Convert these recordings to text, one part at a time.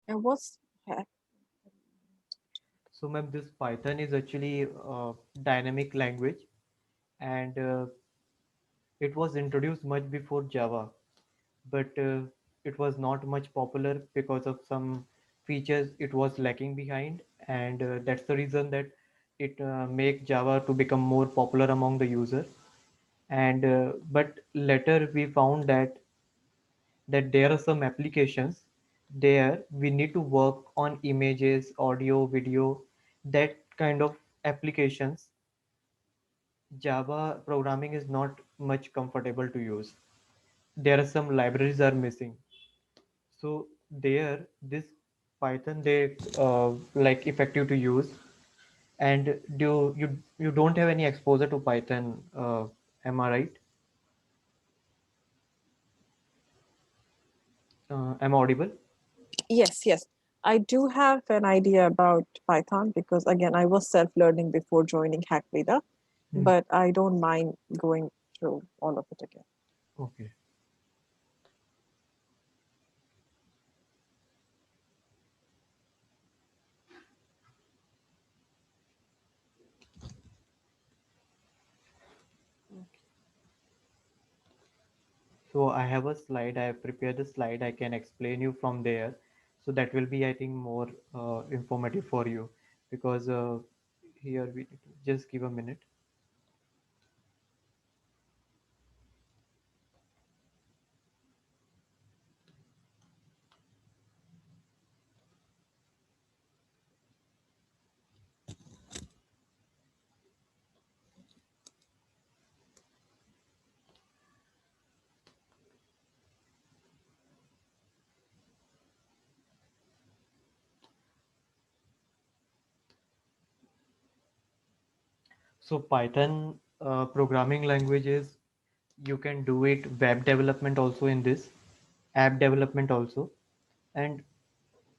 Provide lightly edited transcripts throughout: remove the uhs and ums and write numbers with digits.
And what's So, ma'am, this Python is actually a dynamic language, and it was introduced much before Java, but it was not much popular because of some features it was lacking behind, and that's the reason that it make Java to become more popular among the user. And but later we found that there are some applications there we need to work on images, audio, video, that kind of applications. Java programming is not much comfortable to use. There are some libraries are missing. So there, this Python they like effective to use. And do you don't have any exposure to Python? Am I right? Am I audible? Yes, yes. I do have an idea about Python because again, I was self-learning before joining Hackveda, Hmm. but I don't mind going through all of it again. Okay. So I have a slide. I have prepared the slide. I can explain you from there. So that will be, I think, more informative for you because here we just give a minute. So Python programming languages, you can do it web development also in this, app development also, and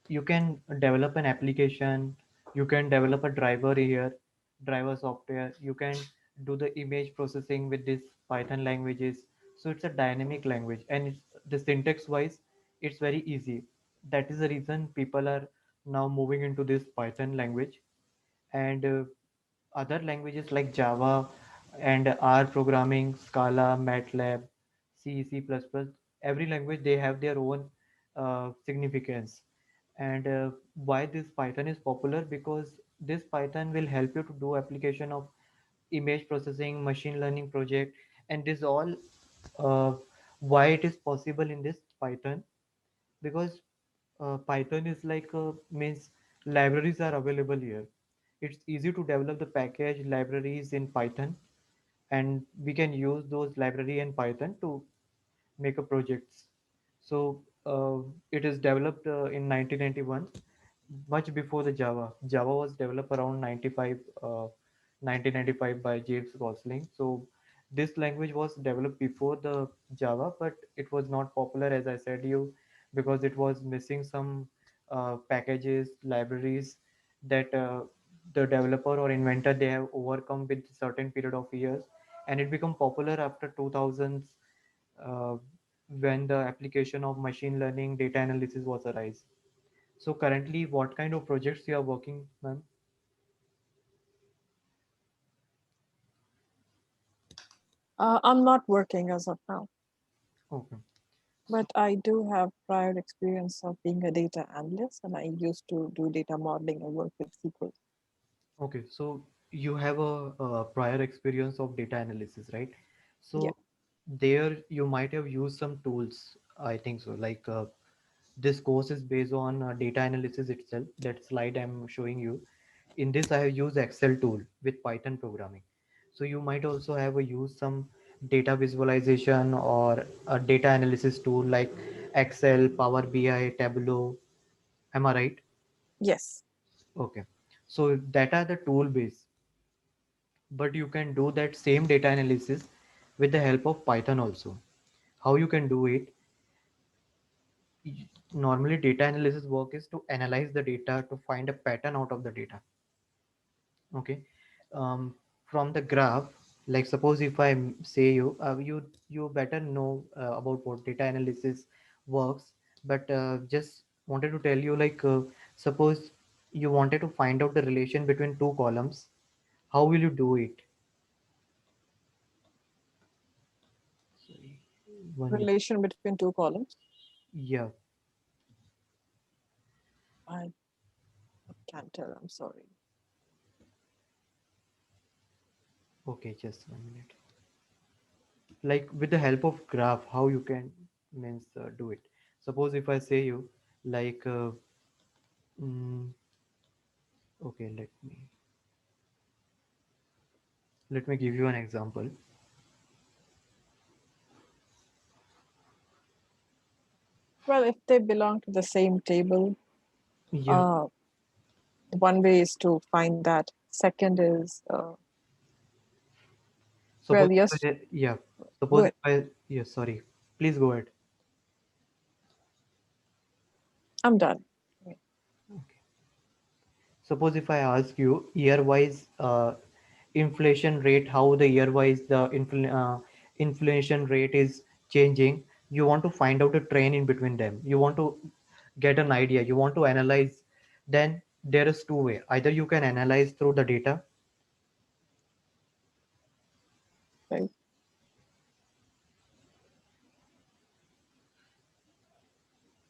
you can develop an application, you can develop a driver here, driver software, you can do the image processing with this Python languages. So it's a dynamic language, and it's, the syntax wise it's very easy. That is the reason people are now moving into this Python language. And other languages like Java and R programming, Scala, MATLAB, C, C++, every language they have their own significance. And why this Python is popular? Because this Python will help you to do application of image processing, machine learning project, and this all uh, why it is possible in this Python, because Python is like means libraries are available here. It's easy to develop the package libraries in Python, and we can use those library in Python to make a projects. So it is developed in 1991, much before the Java. Java was developed around 1995 by James Gosling. So this language was developed before the Java, but it was not popular, as I said you, because it was missing some packages, libraries that the developer or inventor they have overcome with certain period of years, and it become popular after 2000s, uh, when the application of machine learning data analysis was arise. So currently, what kind of projects you are working, ma'am? I'm not working as of now, Okay. So, but I do have prior experience of being a data analyst, and I used to do data modeling and work with SQL. okay. So you have a prior experience of data analysis, right? Yeah. So there you might have used some tools. I think so. Like this course is based on data analysis itself. That slide I'm showing you. In this, I have used Excel tool with Python programming. So you might also have a use some data visualization or a data analysis tool like Excel, Power BI, Tableau. Am I right? Yes. Okay. So that are the tool base, but you can do that same data analysis with the help of Python also. How you can do it? Normally, data analysis work is to analyze the data to find a pattern out of the data. Okay. um, from the graph, like suppose if I say you you better know about what data analysis works, but just wanted to tell you like suppose you wanted to find out the relation between two columns. How will you do it? Sorry, 1 minute. Relation between two columns. Yeah. I can't tell. I'm sorry. Okay, just 1 minute. Like with the help of graph, how you can means do it. Suppose if I say you like mm, okay, let me give you an example. Well, if they belong to the same table, Yeah. uh, one way is to find that. Second is, Suppose well, yes, if I, yeah. go Suppose ahead. if I yeah. Sorry. Please go ahead. I'm done. Okay. Suppose if I ask you year-wise inflation rate, how the year-wise inflation rate is changing, you want to find out a trend in between them. You want to get an idea. You want to analyze. Then there is two way. Either you can analyze through the data. Right.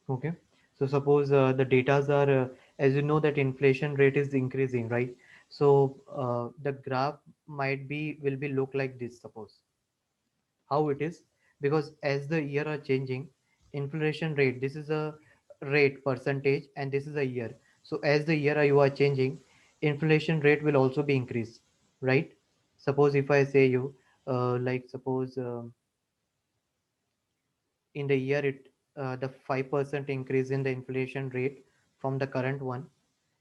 Okay. So suppose the datas are, as you know, that inflation rate is increasing, right? So the graph might be will be look like this. Suppose how it is, because as the year are changing, inflation rate, this is a rate percentage and this is a year. So as the year you are changing, inflation rate will also be increased, right? Suppose if I say you like suppose in the year it the 5% increase in the inflation rate from the current one,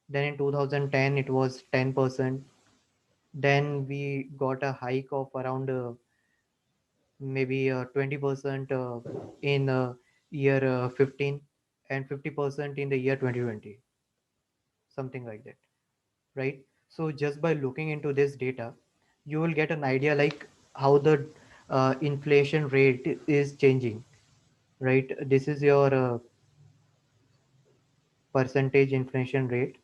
then in 2010 it was 10%, then we got a hike of around maybe 20% in year 15 and 50% in the year 2020, something like that, right? So just by looking into this data, you will get an idea like how the inflation rate is changing, right? This is your percentage inflation rate,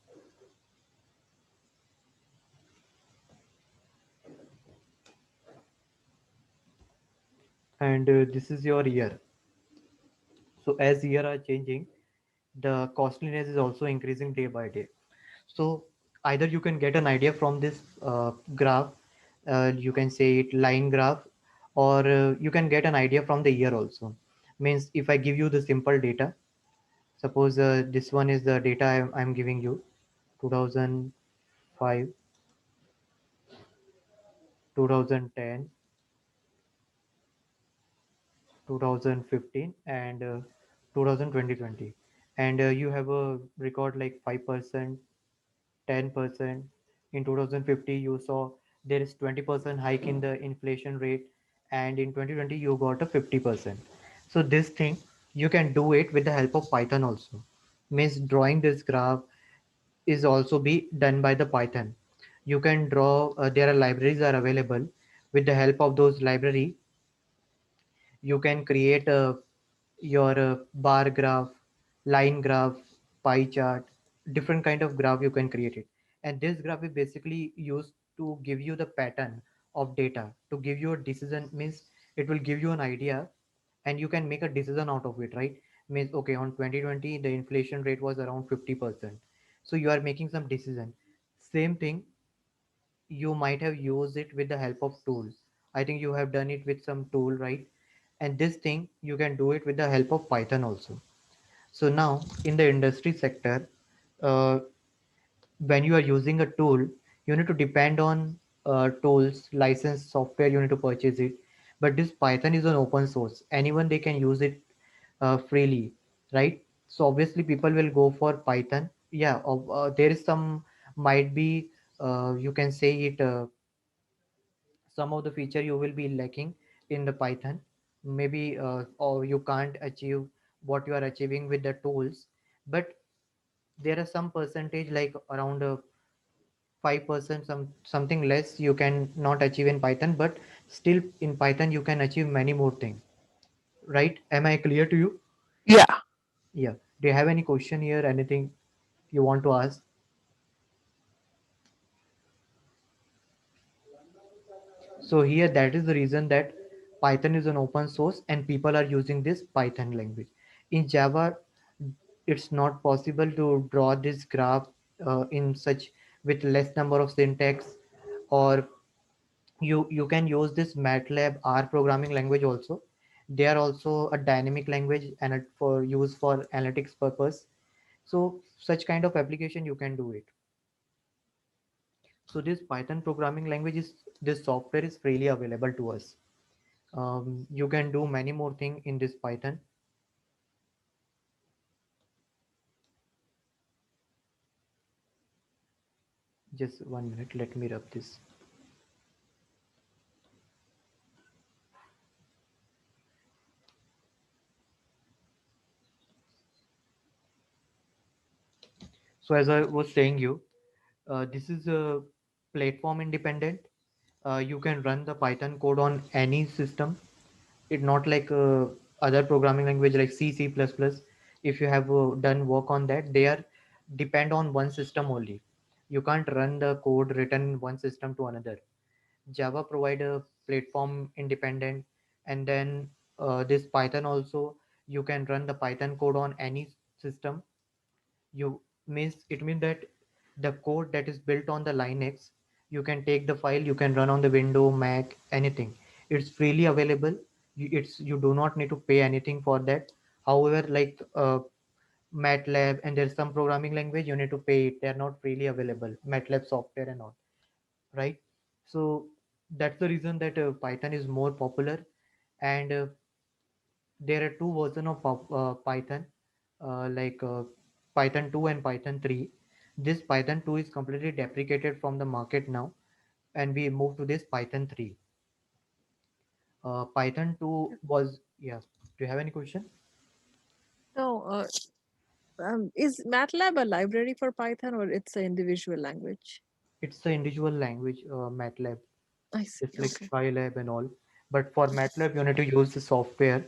and this is your year. So as year are changing, the costliness is also increasing day by day. So either you can get an idea from this graph, you can say it line graph, or you can get an idea from the year also. Means if I give you the simple data, suppose this one is the data I'm giving you, 2005, 2010, 2015, and 2020, and you have a record like 5%, 10%. In 2050, you saw there is 20% hike in the inflation rate, and in 2020 you got a 50%. So this thing you can do it with the help of Python also. Means drawing this graph is also be done by the Python. You can draw. There are libraries are available. With the help of those library, you can create your bar graph, line graph, pie chart, different kind of graph you can create it. And this graph is basically used to give you the pattern of data, to give you a decision. Means it will give you an idea and you can make a decision out of it, right? Means okay, on 2020 the inflation rate was around 50%, so you are making some decision. Same thing, you might have used it with the help of tool. I think you have done it with some tool, right? And this thing you can do it with the help of Python also. So now in the industry sector, uh, when you are using a tool, you need to depend on tools, licensed software, you need to purchase it. But this Python is an open source, anyone they can use it freely, right? So obviously people will go for Python. Yeah, there is some, might be you can say it some of the feature you will be lacking in the Python, maybe or you can't achieve what you are achieving with the tools. But there are some percentage like around 5%, something less you can not achieve in Python, but still in Python you can achieve many more things, right? Am I clear to you? Yeah. Yeah. Do you have any question here? Anything you want to ask? So here that is the reason that Python is an open source and people are using this Python language. In Java, it's not possible to draw this graph in such with less number of syntax, or you can use this MATLAB R programming language also. They are also a dynamic language and for use for analytics purpose. So such kind of application you can do it. So this Python programming language is, this software is freely available to us. You can do many more things in this Python. Just 1 minute, let me rub this. So as I was saying you, this is a platform independent. You can run the Python code on any system. It not like other programming language like C++. If you have done work on that, they are depend on one system only. You can't run the code written in one system to another. Java provide a platform independent, and then this Python also, you can run the Python code on any system. You means it means that the code that is built on the Linux, you can take the file, you can run on the Windows, Mac, anything. It's freely available. You do not need to pay anything for that. However, like MATLAB and there's some programming language you need to pay it. They are not freely available. MATLAB software and all, right? So that's the reason that Python is more popular, and there are two versions of Python, Python 2 and Python 3. This Python 2 is completely deprecated from the market now, and we move to this Python 3. Python 2 was, yeah. Do you have any question? No, is MATLAB a library for Python or it's an individual language? It's the individual language, MATLAB. I see. It's like Okay. Skylab and all. But for MATLAB, you need to use the software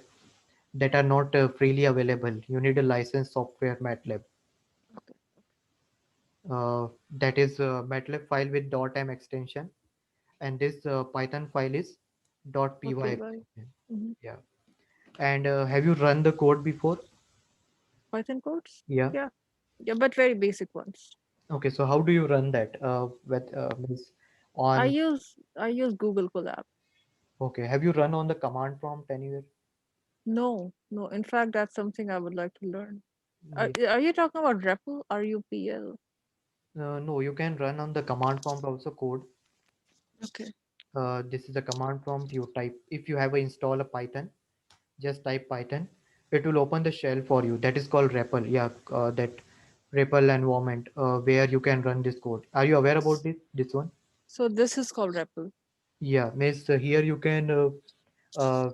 that are not freely available. You need a licensed software, MATLAB. Okay. That is MATLAB file with .m extension, and this Python file is .py Okay. Bye. extension. Mhm. Yeah. And have you run the code before? Python codes? Yeah. Yeah. Yeah, but very basic ones. Okay. So how do you run that? With means I on. use I use Google Colab. Okay. Have you run on the command prompt anywhere? No, no. In fact, that's something I would like to learn. Yeah. Are you talking about REPL? RUPL? No, you can run on the command prompt also code. Okay. This is a command prompt you type. If you have a install a Python, just type Python. It will open the shell for you. That is called REPL. Yeah, that REPL environment where you can run this code. Are you aware about this one? So this is called REPL. Yeah, means here you can uh,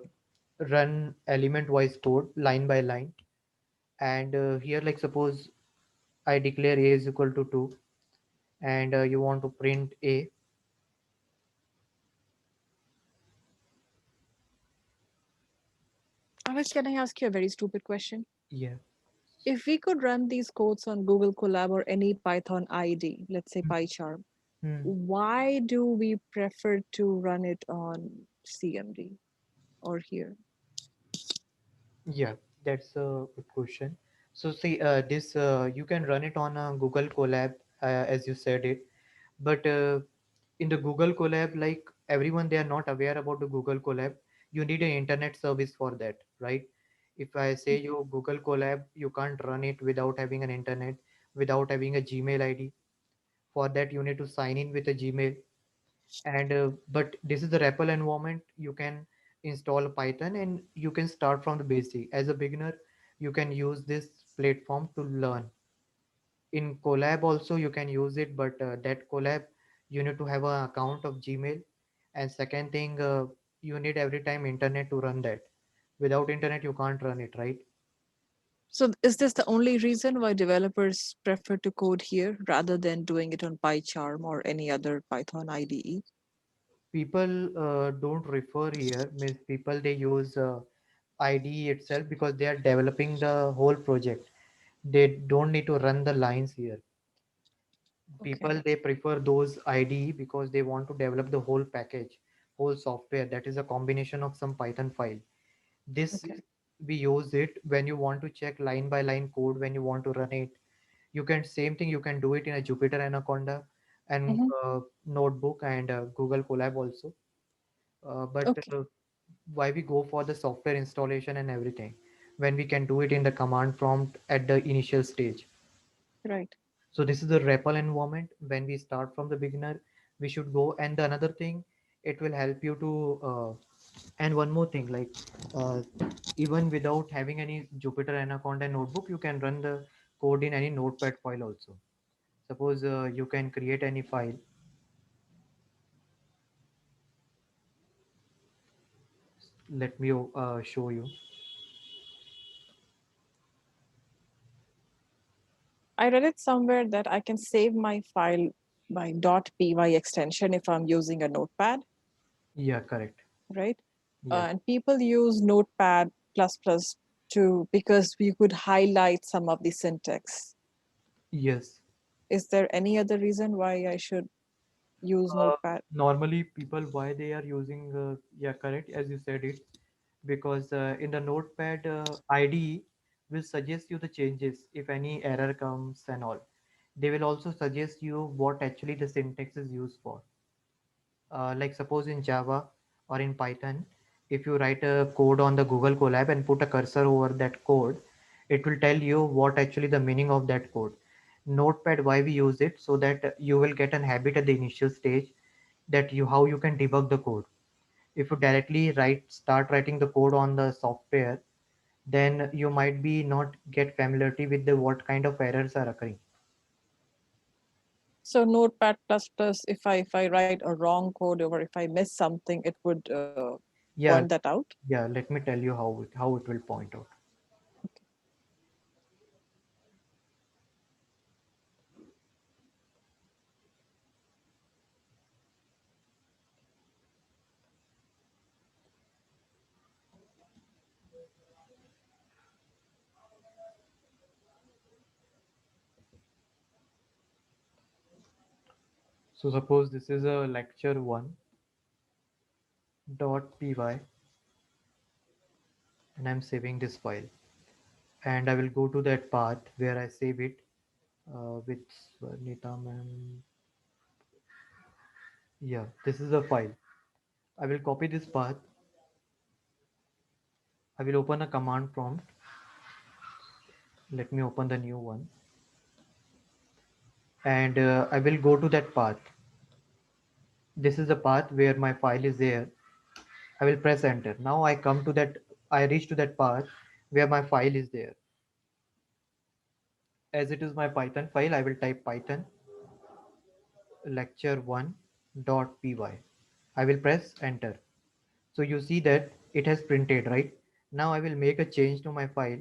run element wise code line by line, and here like suppose I declare a is equal to 2, and you want to print a. Alex, can I ask you a very stupid question? Yeah. If we could run these codes on Google Colab or any Python IDE, let's say Hmm. PyCharm, Hmm. why do we prefer to run it on CMD or here? Yeah, that's a good question. So see, this you can run it on Google Colab, as you said it, but in the Google Colab, like everyone, they are not aware about the Google Colab. You need an internet service for that, right? If I say you Google Colab, you can't run it without having an internet, without having a Gmail ID. For that, you need to sign in with a Gmail, and but this is the REPL environment. You can install Python and you can start from the basic. As a beginner, you can use this platform to learn. In Colab also you can use it, but that Colab, you need to have an account of Gmail, and second thing, you need every time internet to run that. Without internet you can't run it, right? So is this the only reason why developers prefer to code here rather than doing it on PyCharm or any other Python IDE? People don't refer here, means people they use IDE itself because they are developing the whole project. They don't need to run the lines here. Okay. People, they prefer those IDE because they want to develop the whole package, whole software that is a combination of some Python file. This Okay. is, we use it when you want to check line by line code, when you want to run it. You can, same thing, you can do it in a Jupyter Anaconda and Hmm. Notebook and Google Colab also. But Okay. why we go for the software installation and everything when we can do it in the command prompt at the initial stage? Right. So this is the REPL environment. When we start from the beginner, we should go. And the another thing, it will help you to and one more thing, like uh, even without having any Jupyter Anaconda notebook, you can run the code in any notepad file also. Suppose you can create any file. Let me show you. I read it somewhere that I can save my file by .py extension if I'm using a notepad, Yeah, correct. right? Yes. And people use Notepad plus plus to because we could highlight some of the syntax. Yes. Is there any other reason why I should use uh, Notepad? Normally people, why they are using yeah, correct, as you said it, because in the notepad IDE will suggest you the changes if any error comes and all. They will also suggest you what actually the syntax is used for. Like suppose in Java or in Python, if you write a code on the Google Colab and put a cursor over that code, it will tell you what actually the meaning of that code. Notepad, why we use it, so that you will get an habit at the initial stage, that you, how you can debug the code. If you directly start writing the code on the software, then you might be not get familiarity with the what kind of errors are occurring. So Notepad plus plus, if I write a wrong code or if I miss something, it would point Yeah, that out. yeah, let me tell you how it will point out. So suppose this is a lecture 1 dot py, and I'm saving this file, and I will go to that path where I save it with Nita ma'am. Yeah, this is the file. I will copy this path. I will open a command prompt. Let me open the new one, and I will go to that path. This is the path where my file is there. I will press enter. Now I come to that, I reach to that path where my file is there. As it is my Python file, I will type Python lecture1.py. I will press enter. So you see that it has printed, right? Now I will make a change to my file.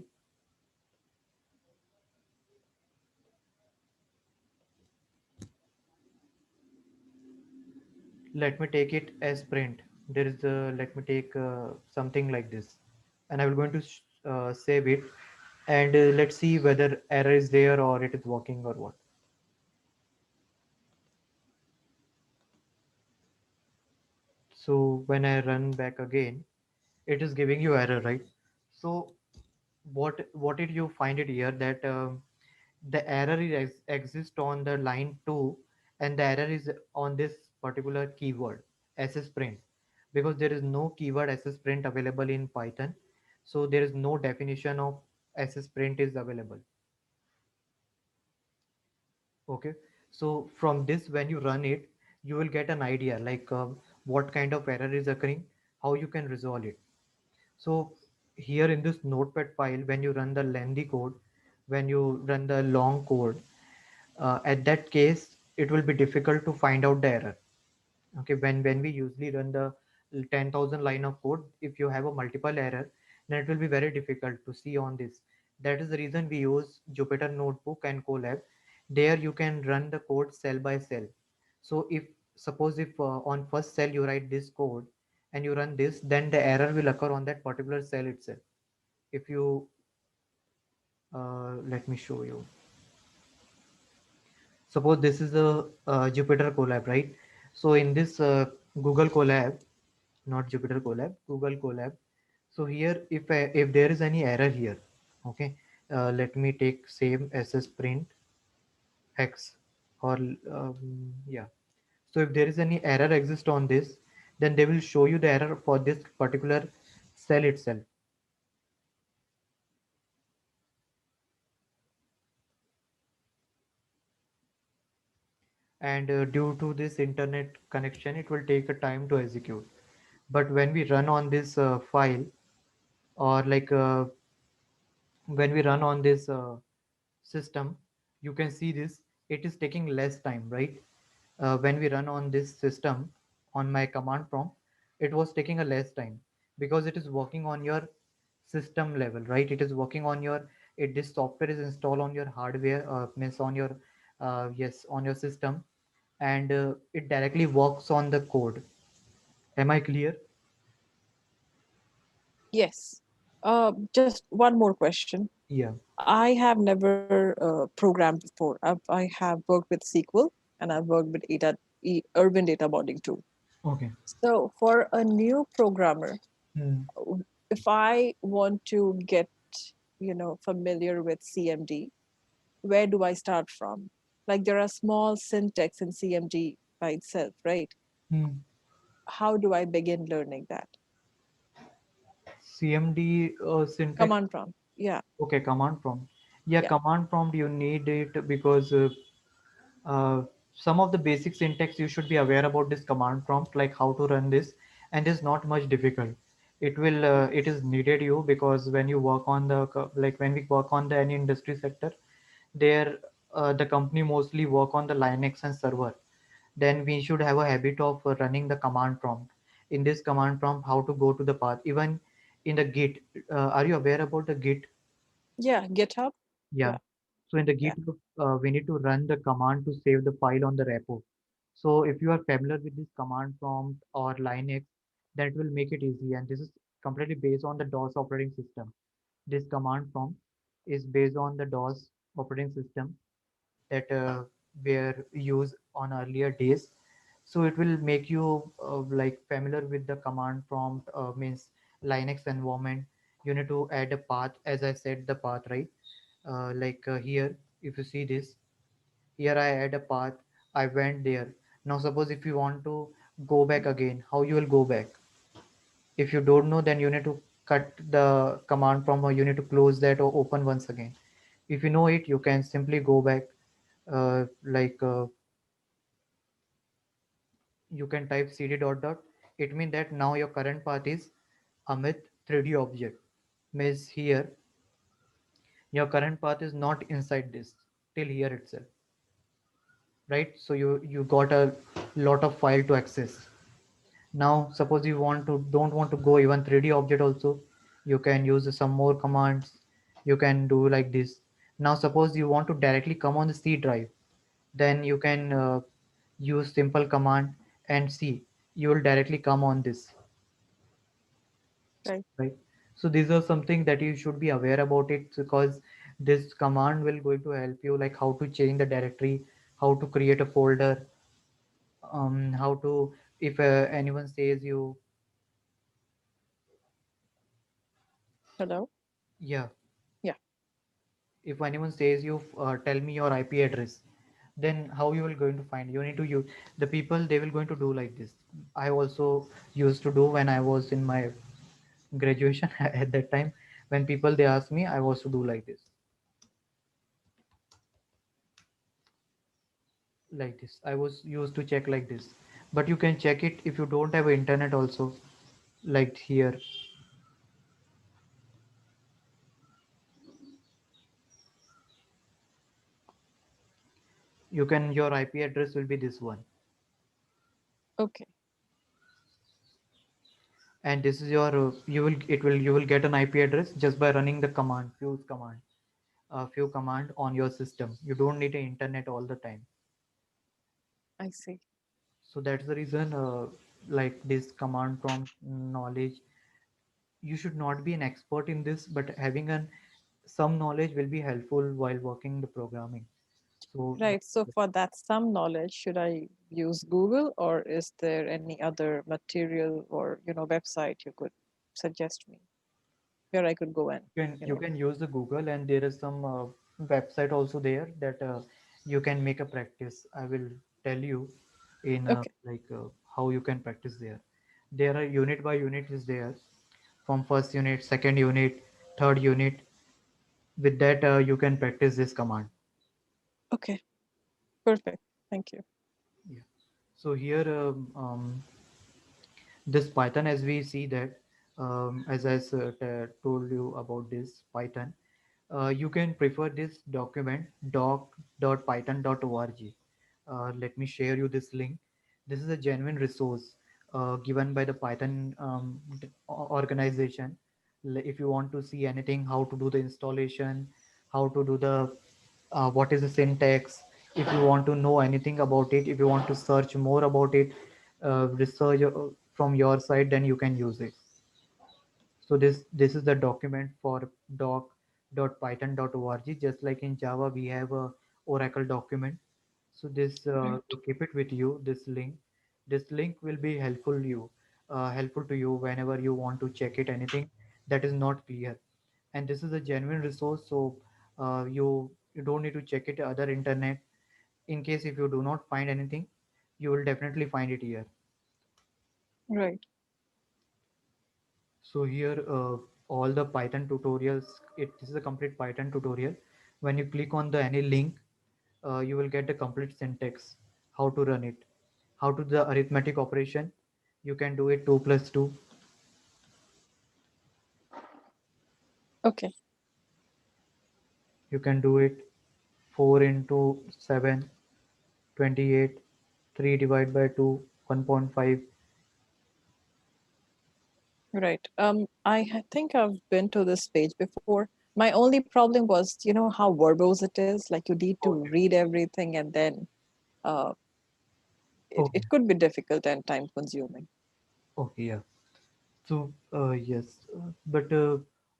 Let me take it as print. There is a, let me take something like this, and I will going to save it, and let's see whether error is there or it is working or what. So when I run back again, it is giving you error, right? So what did you find it here, that the error is exist on the line 2, and the error is on this particular keyword ss print, because there is no keyword ss print available in Python. So there is no definition of ss print is available. Okay, so from this, when you run it, you will get an idea like what kind of error is occurring, how you can resolve it. So here in this notepad file, when you run the lengthy code, when you run the long code, at that case it will be difficult to find out the error. Okay, when we usually run the 10,000 line of code, if you have a multiple error, then it will be very difficult to see on this. That is the reason we use Jupyter Notebook and Colab. There you can run the code cell by cell. So if, suppose if on first cell you write this code and you run this, then the error will occur on that particular cell itself. If you Let me show you. Suppose this is a Jupyter Colab, right? So in this Google Colab, not Jupyter Colab, Google Colab. So here, if there is any error here, okay, let me take same ss print x, or yeah. So if there is any error exist on this, then they will show you the error for this particular cell itself. And due to this internet connection, it will take a time to execute. But when we run on this file, or like when we run on this system, you can see this, it is taking less time, right? When we run on this system on my command prompt, it was taking a less time, because it is working on your system level, right? It is working on your, it, this software is installed on your hardware, means on your yes, on your system, and it directly works on the code. Am I clear? Yes. Just one more question. Yeah. I have never programmed before. I have worked with SQL and I've worked with Urban Data Modeling too. Okay. So for a new programmer, Hmm. if I want to get, familiar with CMD, where do I start from? Like there are small syntax in CMD by itself, right? Hmm. How do I begin learning that? CMD syntax. Command prompt. Yeah, Okay, command prompt. Yeah, yeah. command prompt you need it because uh, some of the basic syntax you should be aware about this command prompt, like how to run this, and it's not much difficult. It is needed you, because when you work on the like when we work on the any industry sector, there the company mostly work on the Linux and server. Then we should have a habit of running the command prompt. In this command prompt, how to go to the path, even in the Git. Are you aware about the Git? Yeah, GitHub. Yeah. Yeah, So in the yeah. Git, we need to run the command to save the file on the repo. So if you are familiar with this command prompt or Linux, that will make it easy. And this is completely based on the DOS operating system. This command prompt is based on the DOS operating system that were used on earlier days. So it will make you like familiar with the command prompt, means Linux environment. You need to add a path, as I said the path, right? Here, if you see this, here I add a path, I went there. Now suppose if you want to go back again, how you will go back? If you don't know, then you need to cut the command prompt, or you need to close that or open once again. If you know it, you can simply go back, uh, like uh, you can type cd dot dot. It means that now your current path is Amit 3D object. Means here your current path is not inside this, till here itself, right? So you got a lot of file to access. Now suppose you don't want to go even 3D object also, you can use some more commands. You can do like this. Now suppose you want to directly come on the C drive, then you can use simple command and see, you will directly come on this, Right. right? So these are something that you should be aware about it, because this command will going to help you, like how to change the directory, how to create a folder, how to, if anyone says you, Hello. yeah, Yeah, if anyone says you tell me your IP address, then how you will going to find? You need to use the people, they will going to do like this. I also used to do when I was in my graduation at that time. When people they ask me, I was to do like this, like this. I was used to check like this. But you can check it if you don't have internet also, like here. You can, your IP address will be this one, okay. and this is your you will get an IP address just by running the command, fuse command, few command on your system. You don't need an internet all the time. I see. So that's the reason, like this command prompt knowledge, you should not be an expert in this, but having an some knowledge will be helpful while working the programming. So Right. So for that some knowledge, should I use Google, or is there any other material or website you could suggest me where I could go and you you know? can use the Google, and there is some website also there that you can make a practice. I will tell you in Okay. how you can practice there. There are unit by unit is there, from first unit, second unit, third unit. With that, you can practice this command. Okay. Perfect. Thank you. Yeah. So here, this Python, as we see that, as I told you about this Python, you can prefer this document doc.python.org. Let me share you this link. This is a genuine resource given by the Python organization. If you want to see anything, how to do the installation, how to do the what is the syntax, if you want to know anything about it, if you want to search more about it, research from your side, then you can use it. So this is the document for doc.python.org. Just like in Java, we have a Oracle document. So this Right. to keep it with you, this link will be helpful to you whenever you want to check it anything that is not clear. And this is a genuine resource, so you don't need to check it other internet. In case if you do not find anything, you will definitely find it here. Right. So here, all the Python tutorials, this is a complete Python tutorial. When you click on the any link, you will get the complete syntax, how to run it, how to do the arithmetic operation. You can do it 2 plus 2. Okay. You can do it 4 into 7, 28, 3 divided by 2, 1.5. Right. Think I've been to this page before. My only problem was, how verbose it is. Like you need to Okay. read everything, and then uh, it Okay. could be difficult and time consuming. Okay. Yeah. So yes, but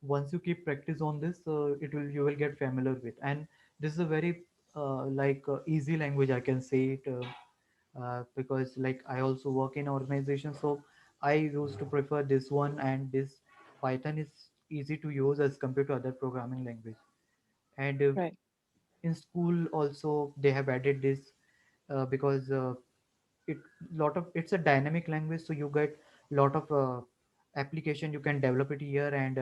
once you keep practice on this, it will you will get familiar with, and this is a very easy language, I can say it, because like I also work in organization, so I used to prefer this one, and this Python is easy to use as compared to other programming language. And Right. in school also they have added this because it lot of it's a dynamic language, so you get lot of application, you can develop it here, and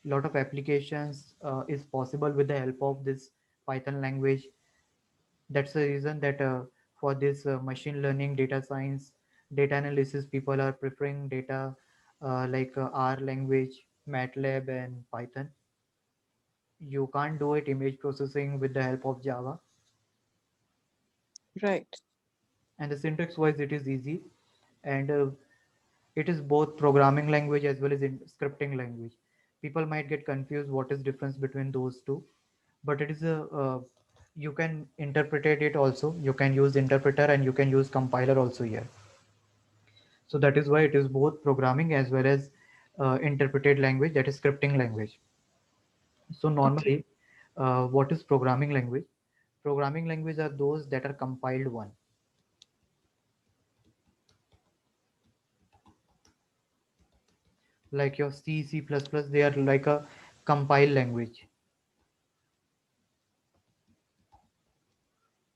lot of applications is possible with the help of this Python language. That's the reason that for this machine learning, data science, data analysis, people are preferring data R language, MATLAB, and Python. You can't do it image processing with the help of Java. Right. And the syntax wise it is easy, and it is both programming language as well as scripting language. People might get confused what is difference between those two, but it is a you can interpret it also, you can use interpreter and you can use compiler also here. So that is why it is both programming as well as interpreted language, that is scripting language. So Okay. normally, what is programming language? Programming language are those that are compiled one, like your C, C++, they are like a compiled language.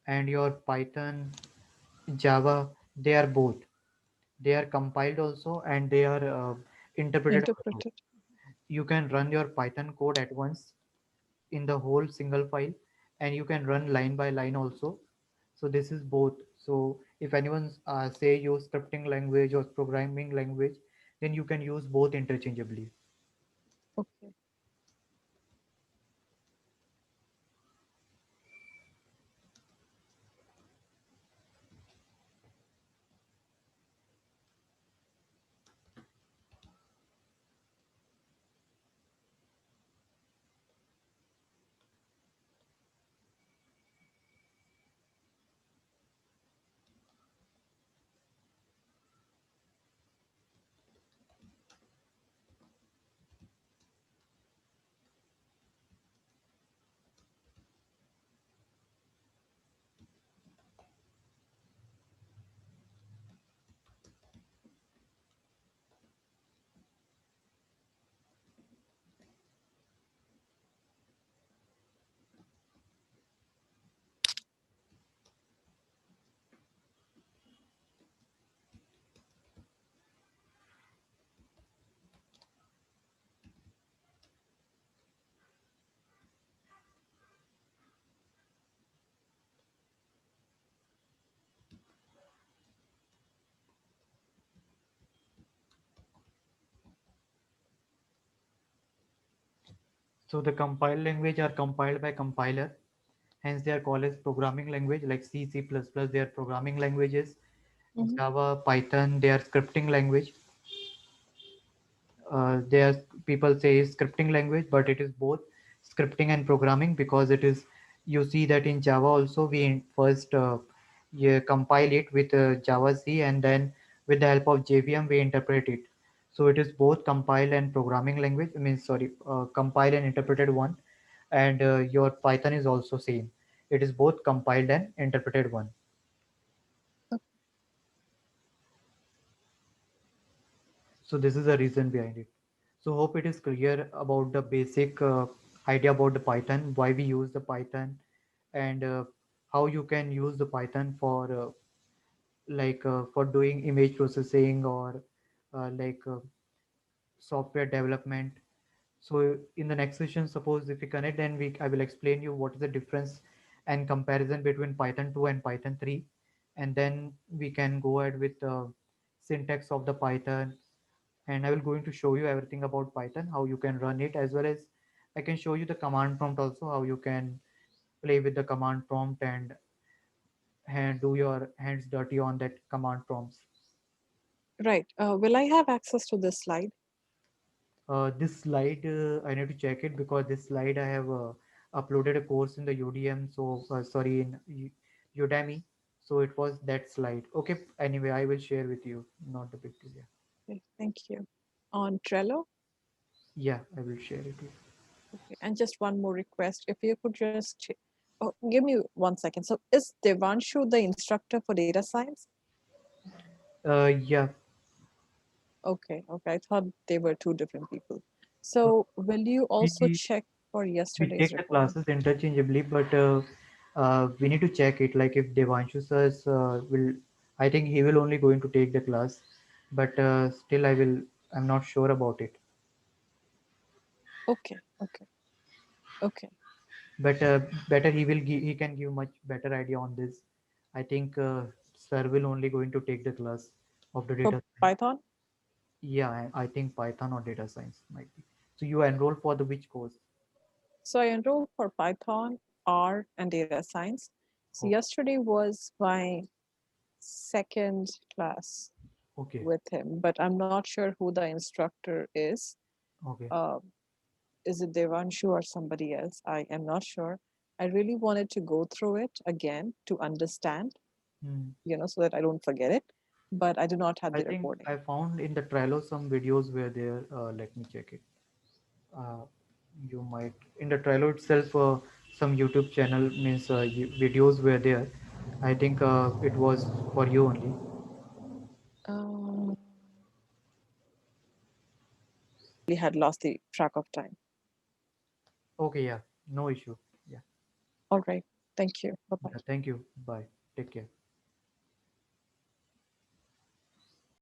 And your Python, Java, they are both. They are compiled also, and they are interpreted also. Interpreted. You can run your Python code at once in the whole single file, and you can run line by line also. So this is both. So if anyone say use scripting language or programming language, then you can use both interchangeably. Okay. So the compiled language are compiled by compiler, hence they are called as programming language, like C, C++, they are programming languages. Hmm. Java, Python, they are scripting language. There people say is scripting language, but it is both scripting and programming, because it is, you see that in Java also we first you compile it with Java C, and then with the help of JVM we interpret it. So it is both compiled and programming language, I mean sorry, compiled and interpreted one. And your Python is also same, it is both compiled and interpreted one. So this is the reason behind it. So hope it is clear about the basic idea about the Python, why we use the Python, and how you can use the Python for for doing image processing, or software development. So in the next session, suppose if we connect, then I will explain you what is the difference and comparison between Python 2 and Python 3, and then we can go ahead with the syntax of the Python, and I will going to show you everything about Python, how you can run it, as well as I can show you the command prompt also, how you can play with the command prompt and do your hands dirty on that command prompts. Right. Will I have access to this slide? This slide, I need to check it, because this slide I have uploaded a course in the UDM, so sorry, in Udemy. So it was that slide. Okay, anyway, I will share with you. Not the big deal. Yeah, Okay, thank you. On Trello? yeah, I will share it with Okay. And just one more request. If you could just give me 1 second. So is Devanshu the instructor for data science? you. Yeah, Okay, okay. I thought they were two different people. uh, So will you also we check for we yesterday's take the recording? classes interchangeably, but we need to check it. Like if Devanshu says will, I think he will only going to take the class, but still I will. I'm not sure about it. Okay, okay, okay. But better he can give much better idea on this. I think sir will only going to take the class of the For data science. Python? Yeah, I think Python or data science might be. So you enroll for the which course? So I enrolled for Python, R, and data science. So Okay, yesterday was my second class okay, with him, but I'm not sure who the instructor is. okay. Uh, is it Devanshu or somebody else? I am not sure. I really wanted to go through it again to understand, Hmm. so that I don't forget it, but I do not have I the think recording. I found in the Trello some videos where there. Let me check it. Uh, you might in the Trello itself, some YouTube channel means videos were there. I think it was for you only. Um, we had lost the track of time. Okay, yeah, no issue. Yeah, All right. Thank you. Bye bye. yeah. Thank you. Bye. Take care.